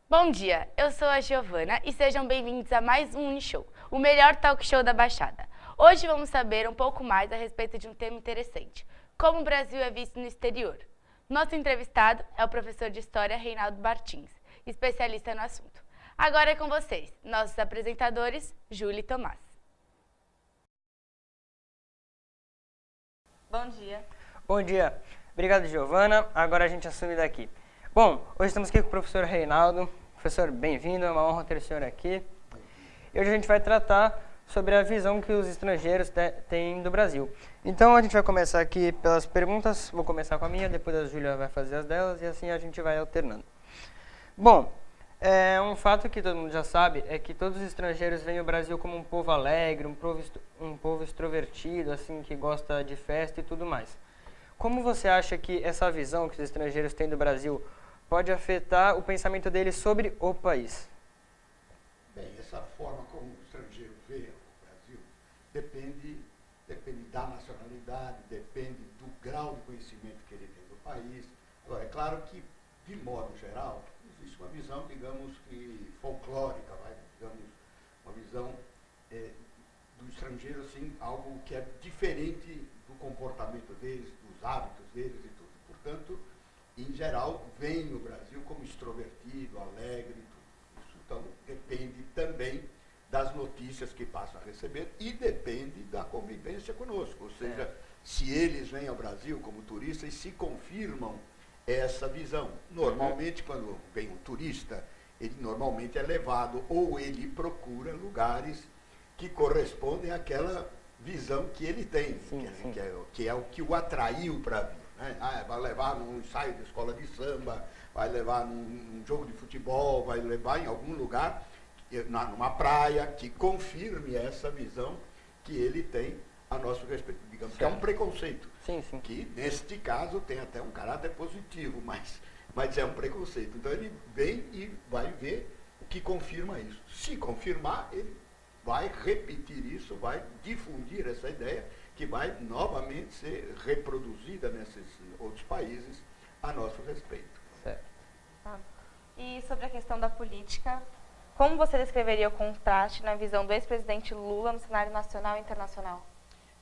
Bom dia, eu sou a Giovana e sejam bem-vindos a mais um Unishow, o melhor talk show da Baixada. Hoje vamos saber um pouco mais a respeito de um tema interessante, como o Brasil é visto no exterior. Nosso entrevistado é o professor de História Reinaldo Martins, especialista no assunto. Agora é com vocês, nossos apresentadores, Júlia e Tomás. Bom dia. Bom dia. Obrigado, Giovana. Agora a gente assume daqui. Bom, hoje estamos aqui com o professor Reinaldo. Professor, bem-vindo. É uma honra ter o senhor aqui. E hoje a gente vai tratar sobre a visão que os estrangeiros têm do Brasil. Então a gente vai começar aqui pelas perguntas. Vou começar com a minha, depois a Júlia vai fazer as delas e assim a gente vai alternando. Bom, um fato que todo mundo já sabe é que todos os estrangeiros veem o Brasil como um povo alegre, um povo extrovertido, assim, que gosta de festa e tudo mais. Como você acha que essa visão que os estrangeiros têm do Brasil pode afetar o pensamento deles sobre o país? Bem, essa forma como o estrangeiro vê o Brasil depende da nacionalidade, depende do grau de conhecimento que ele tem do país. Agora, é claro que, de modo geral, existe uma visão, digamos que folclórica, digamos, uma visão do estrangeiro, assim, algo que é diferente do comportamento deles, dos hábitos deles e tudo. Portanto, em geral, veem o Brasil como extrovertido, alegre e tudo. Isso, então, depende também das notícias que passam a receber e depende da convivência conosco. Ou seja, se eles vêm ao Brasil como turistas e se confirmam essa visão. Normalmente, quando vem um turista, ele normalmente é levado ou ele procura lugares que correspondem àquela visão que ele tem, que é o que o atraiu para vir. Né? Vai levar num ensaio de escola de samba, vai levar num jogo de futebol, vai levar em algum lugar, numa praia, que confirme essa visão que ele tem a nosso respeito. Digamos que é um preconceito, que neste caso tem até um caráter positivo, mas é um preconceito. Então ele vem e vai ver o que confirma isso. Se confirmar, ele vai repetir isso, vai difundir essa ideia, que vai novamente ser reproduzida nesses outros países a nosso respeito. Certo. E sobre a questão da política, como você descreveria o contraste na visão do ex-presidente Lula no cenário nacional e internacional?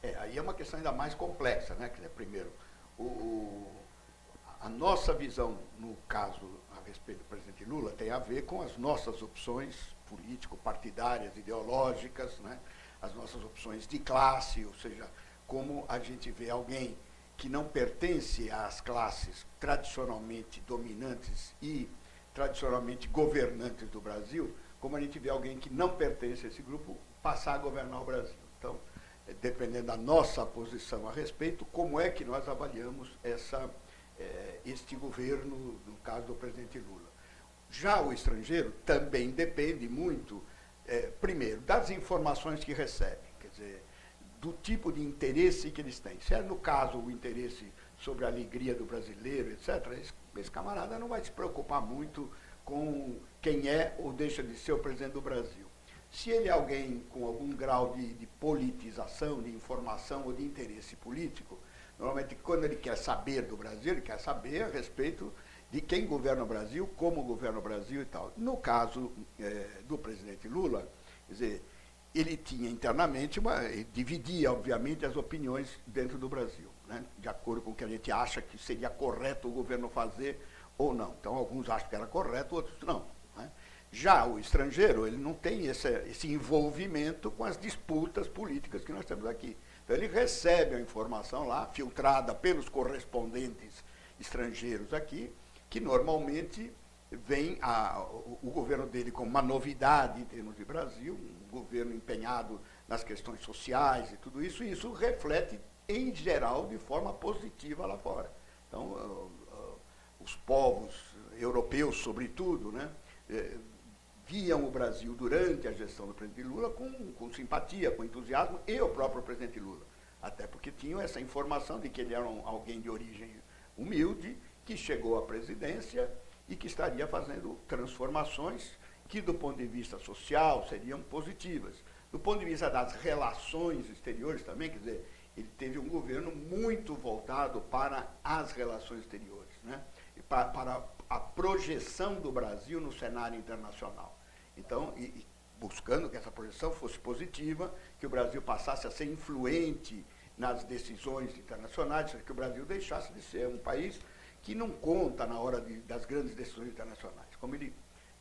Aí é uma questão ainda mais complexa, né? Primeiro, a nossa visão, no caso, a respeito do presidente Lula, tem a ver com as nossas opções político-partidárias, ideológicas, né? As nossas opções de classe, ou seja, como a gente vê alguém que não pertence às classes tradicionalmente dominantes e tradicionalmente governantes do Brasil, como a gente vê alguém que não pertence a esse grupo passar a governar o Brasil. Então, dependendo da nossa posição a respeito, como é que nós avaliamos este governo, no caso do presidente Lula. Já o estrangeiro também depende muito, primeiro, das informações que recebe, quer dizer, do tipo de interesse que eles têm. Se é, no caso, o interesse sobre a alegria do brasileiro, etc., esse camarada não vai se preocupar muito com quem é ou deixa de ser o presidente do Brasil. Se ele é alguém com algum grau de politização, de informação ou de interesse político, normalmente quando ele quer saber do Brasil, ele quer saber a respeito de quem governa o Brasil, como governa o Brasil e tal. No caso do presidente Lula, quer dizer, ele tinha internamente, ele dividia, obviamente, as opiniões dentro do Brasil, né? De acordo com o que a gente acha que seria correto o governo fazer ou não. Então, alguns acham que era correto, outros não. Né? Já o estrangeiro, ele não tem esse envolvimento com as disputas políticas que nós temos aqui. Então, ele recebe a informação lá, filtrada pelos correspondentes estrangeiros aqui, que normalmente vem o governo dele como uma novidade em termos de Brasil, um governo empenhado nas questões sociais e tudo isso, e isso reflete, em geral, de forma positiva lá fora. Então, os povos europeus, sobretudo, né, viam o Brasil durante a gestão do presidente Lula com simpatia, com entusiasmo, e o próprio presidente Lula. Até porque tinham essa informação de que ele era alguém de origem humilde, que chegou à presidência e que estaria fazendo transformações que, do ponto de vista social, seriam positivas. Do ponto de vista das relações exteriores também, quer dizer, ele teve um governo muito voltado para as relações exteriores, né? para a projeção do Brasil no cenário internacional. Então, buscando que essa projeção fosse positiva, que o Brasil passasse a ser influente nas decisões internacionais, que o Brasil deixasse de ser um país que não conta na hora das grandes decisões internacionais. Como ele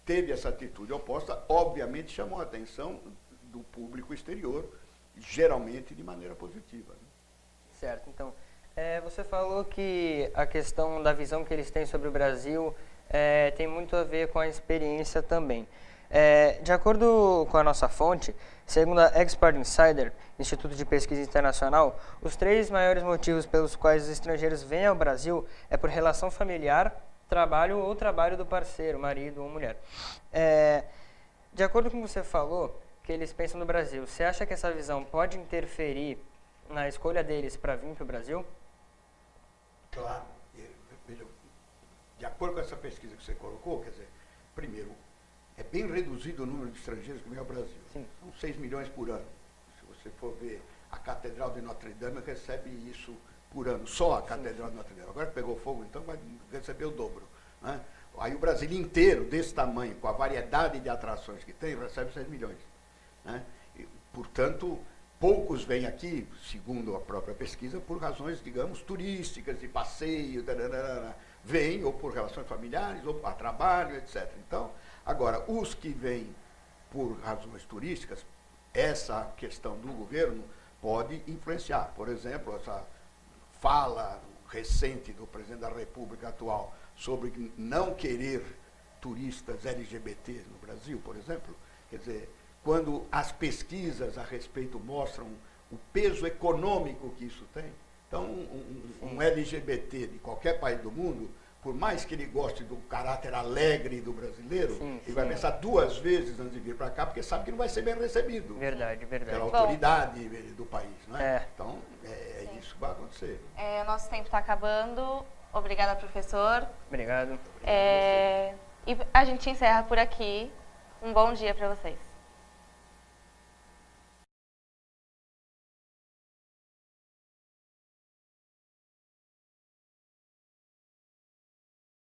teve essa atitude oposta, obviamente chamou a atenção do público exterior, geralmente de maneira positiva. Certo, então, você falou que a questão da visão que eles têm sobre o Brasil tem muito a ver com a experiência também. De acordo com a nossa fonte, segundo a Expert Insider, Instituto de Pesquisa Internacional, os 3 maiores motivos pelos quais os estrangeiros vêm ao Brasil é por relação familiar, trabalho ou trabalho do parceiro, marido ou mulher. De acordo com o que você falou, que eles pensam no Brasil, você acha que essa visão pode interferir na escolha deles para vir para o Brasil? Claro. Veja, de acordo com essa pesquisa que você colocou, quer dizer, primeiro, é bem reduzido o número de estrangeiros que vêm ao Brasil. Sim. São 6 milhões por ano. Se você for ver, a Catedral de Notre Dame recebe isso por ano, só a Catedral de Notre Dame. Agora que pegou fogo, então vai receber o dobro. Né? Aí o Brasil inteiro, desse tamanho, com a variedade de atrações que tem, recebe 6 milhões. Né? E, portanto, poucos vêm aqui, segundo a própria pesquisa, por razões, digamos, turísticas, de passeio, vêm ou por relações familiares, ou a trabalho, etc. Então, agora, os que vêm por razões turísticas, essa questão do governo pode influenciar. Por exemplo, essa fala recente do presidente da República atual sobre não querer turistas LGBT no Brasil, por exemplo, quer dizer, quando as pesquisas a respeito mostram o peso econômico que isso tem, então um LGBT de qualquer país do mundo, por mais que ele goste do caráter alegre do brasileiro, ele vai pensar 2 vezes antes de vir para cá, porque sabe que não vai ser bem recebido. Verdade, verdade. Pela autoridade do país, não é? Então, é isso que vai acontecer. O nosso tempo está acabando. Obrigada, professor. Obrigado. E a gente encerra por aqui. Um bom dia para vocês.